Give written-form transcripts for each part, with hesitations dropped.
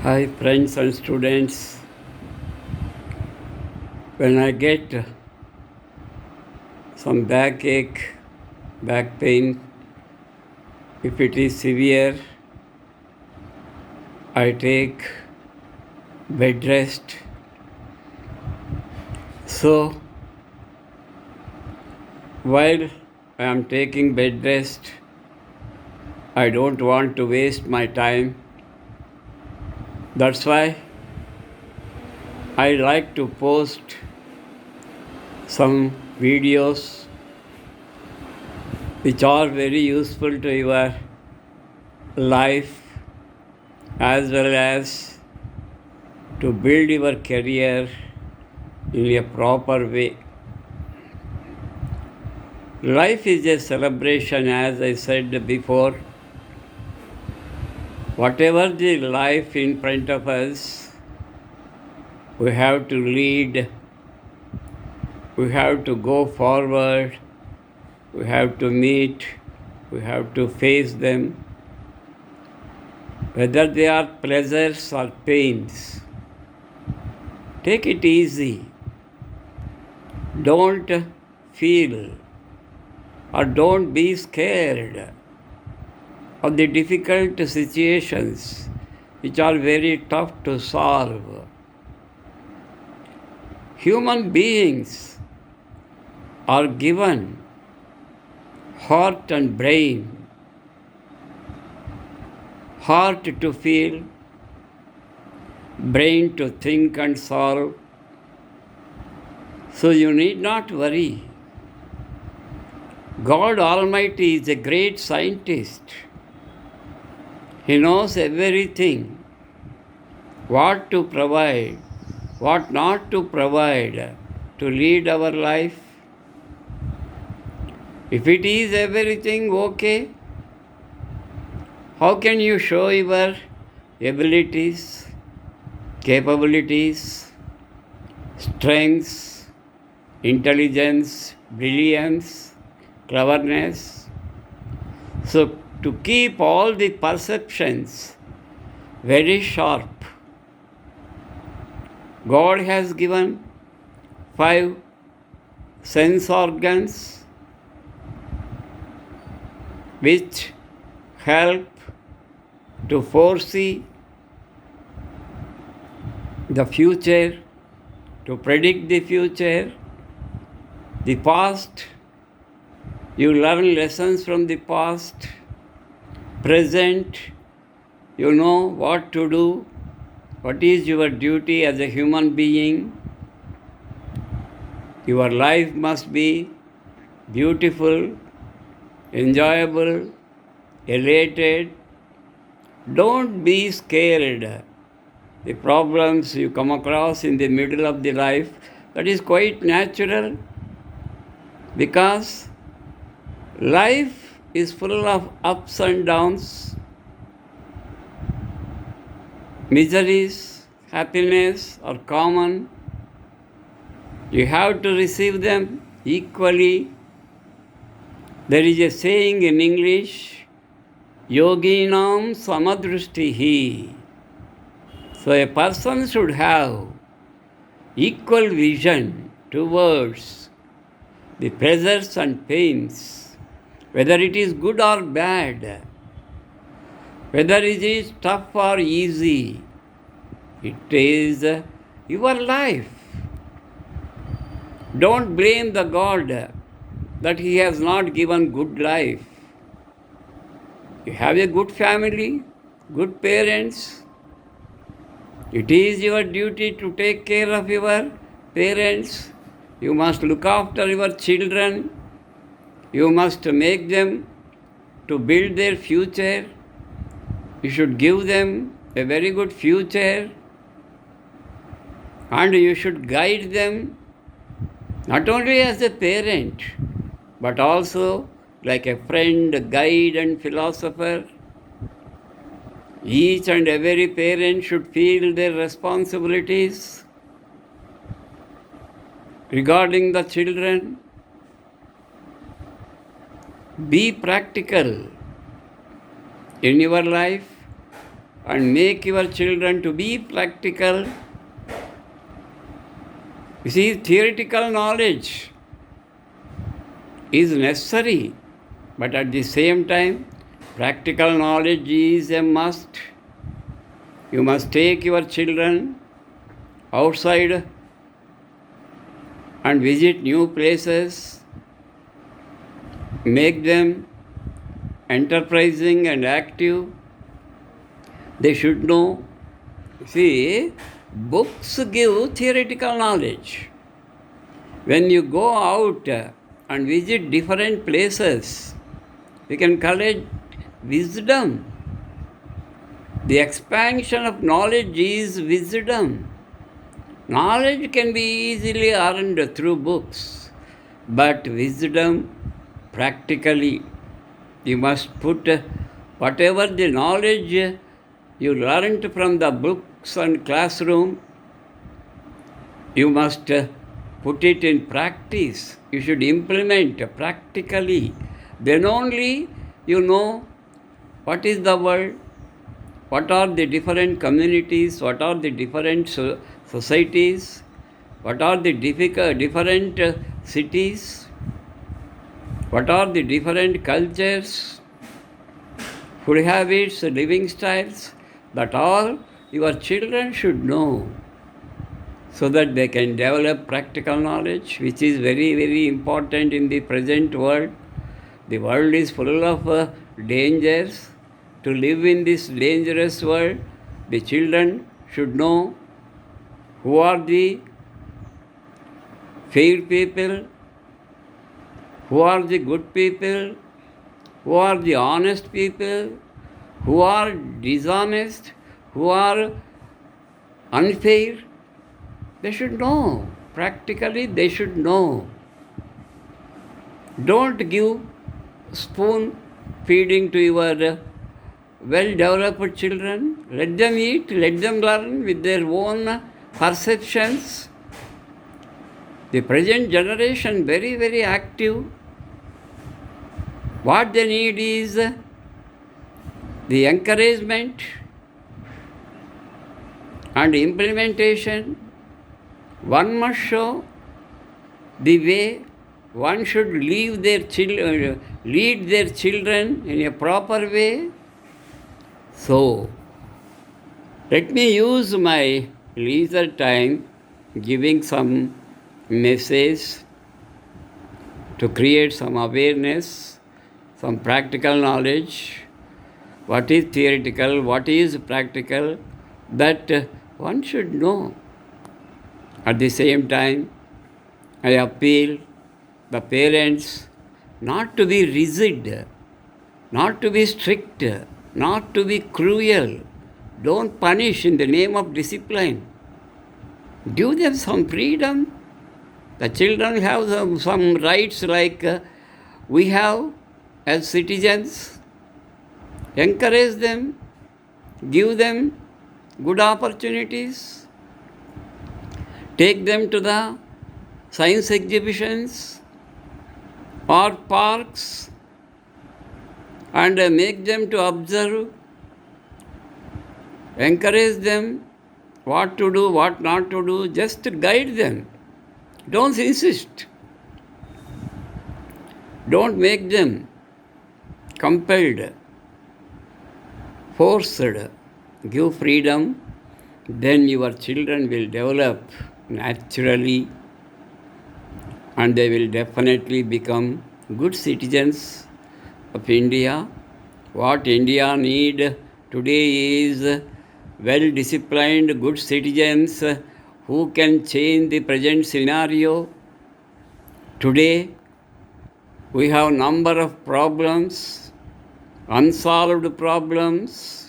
Hi, friends and students. When I get some backache, back pain, if it is severe, I take bed rest. So, while I am taking bed rest, I don't want to waste my time. That's why I like to post some videos which are very useful to your life as well as to build your career in a proper way. Life is a celebration, as I said before. Whatever the life in front of us, we have to lead, we have to go forward, we have to meet, we have to face them, whether they are pleasures or pains. Take it easy. Don't feel or don't be scared of the difficult situations which are very tough to solve. Human beings are given heart and brain, heart to feel, brain to think and solve. So you need not worry. God Almighty is a great scientist. He knows everything, what to provide, what not to provide to lead our life. If it is everything okay, how can you show your abilities, capabilities, strengths, intelligence, brilliance, cleverness? So, to keep all the perceptions very sharp, God has given 5 sense organs which help to foresee the future, to predict the future, the past. You learn lessons from the past. Present, you know what to do, what is your duty as a human being. Your life must be beautiful, enjoyable, elated. Don't be scared. The problems you come across in the middle of the life, that is quite natural, because life is full of ups and downs, miseries, happiness are common. You have to receive them equally. There is a saying in English, yoginam samadrustihi. So a person should have equal vision towards the pleasures and pains, whether it is good or bad, whether it is tough or easy. It is your life. Don't blame the God that He has not given good life. You have a good family, good parents. It is your duty to take care of your parents. You must look after your children. You must make them to build their future. You should give them a very good future. And you should guide them, not only as a parent, but also like a friend, guide, and philosopher. Each and every parent should feel their responsibilities regarding the children. Be practical in your life and make your children to be practical. You see, theoretical knowledge is necessary, but at the same time, practical knowledge is a must. You must take your children outside and visit new places, make them enterprising and active. They should know. See, books give theoretical knowledge. When you go out and visit different places, you can collect wisdom. The expansion of knowledge is wisdom. Knowledge can be easily earned through books, but wisdom practically. You must put whatever the knowledge you learned from the books and classroom, you must put it in practice. You should implement practically. Then only you know what is the world, what are the different communities, what are the different societies, what are the different cities, what are the different cultures, food habits, living styles. That all your children should know, so that they can develop practical knowledge, which is very, very important in the present world. The world is full of dangers. To live in this dangerous world, the children should know who are the fair people, who are the good people, who are the honest people, who are dishonest, who are unfair. They should know. Practically, they should know. Don't give spoon feeding to your well-developed children. Let them eat, let them learn with their own perceptions. The present generation, very, very active. What they need is the encouragement and implementation. One must show the way one should lead their children in a proper way. So, let me use my leisure time giving some message to create some awareness, some practical knowledge. What is theoretical, what is practical, that one should know. At the same time, I appeal the parents not to be rigid, not to be strict, not to be cruel. Don't punish in the name of discipline. Give them some freedom. The children have some rights like we have as citizens. Encourage them, give them good opportunities, take them to the science exhibitions or parks and make them to observe, encourage them what to do, what not to do, just guide them. Don't insist. Don't make them compelled, forced. Give freedom, then your children will develop naturally and they will definitely become good citizens of India. What India needs today is well-disciplined, good citizens who can change the present scenario. Today, we have number of problems, unsolved problems.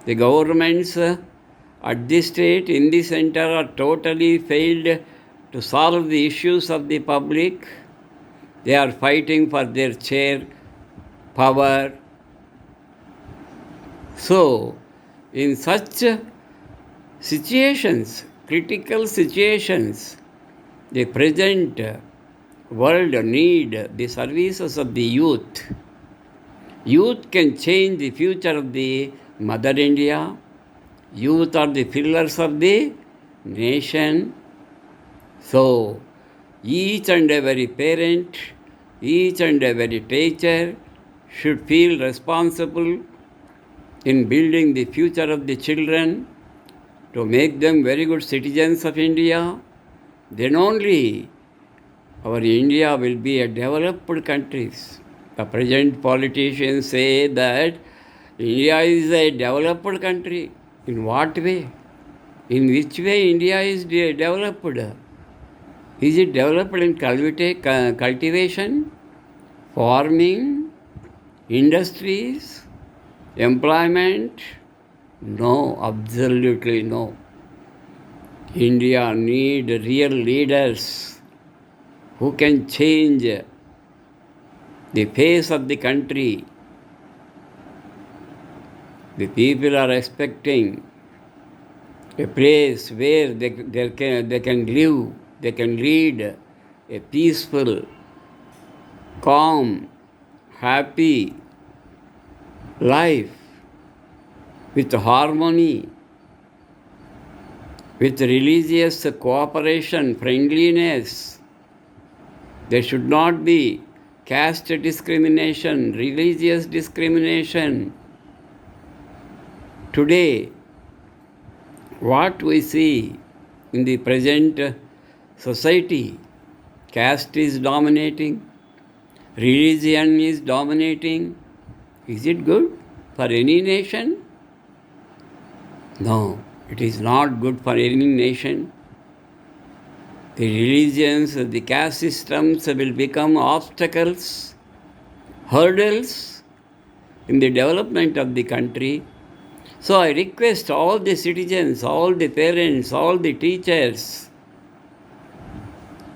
The governments at this state, in the center, are totally failed to solve the issues of the public. They are fighting for their chair power. So, in such situations, critical situations, the present world need the services of the youth. Youth can change the future of the Mother India. Youth are the pillars of the nation. So, each and every parent, each and every teacher should feel responsible in building the future of the children to make them very good citizens of India. Then only our India will be a developed country. The present politicians say that India is a developed country. In what way? In which way India is developed? Is it developed in cultivation, farming, industries, employment? No, absolutely no. India need real leaders who can change the face of the country. The people are expecting a place where they can live, they can lead a peaceful, calm, happy life with harmony, with religious cooperation, friendliness. There should not be caste discrimination, religious discrimination. Today, what we see in the present society, caste is dominating, religion is dominating. Is it good for any nation? No, it is not good for any nation. The religions, the caste systems will become obstacles, hurdles in the development of the country. So I request all the citizens, all the parents, all the teachers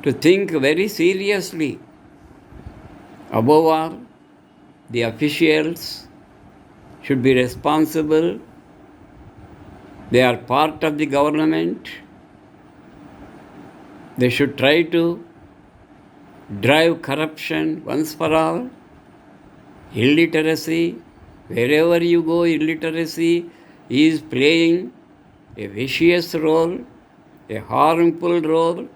to think very seriously. Above all, the officials should be responsible. They are part of the government. They should try to drive corruption once for all. Illiteracy, wherever you go, illiteracy is playing a vicious role, a harmful role,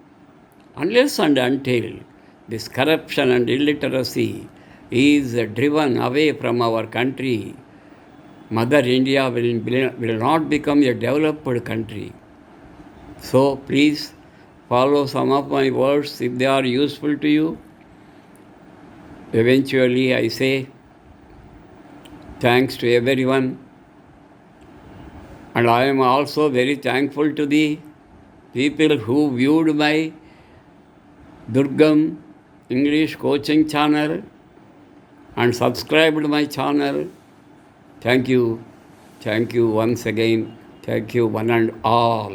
unless and until this corruption and illiteracy is driven away from our country, Mother India will not become a developed country. So please follow some of my words if they are useful to you. Eventually I say thanks to everyone, and I am also very thankful to the people who viewed my Durgam English coaching channel and subscribed my channel. Thank you once again. Thank you one and all.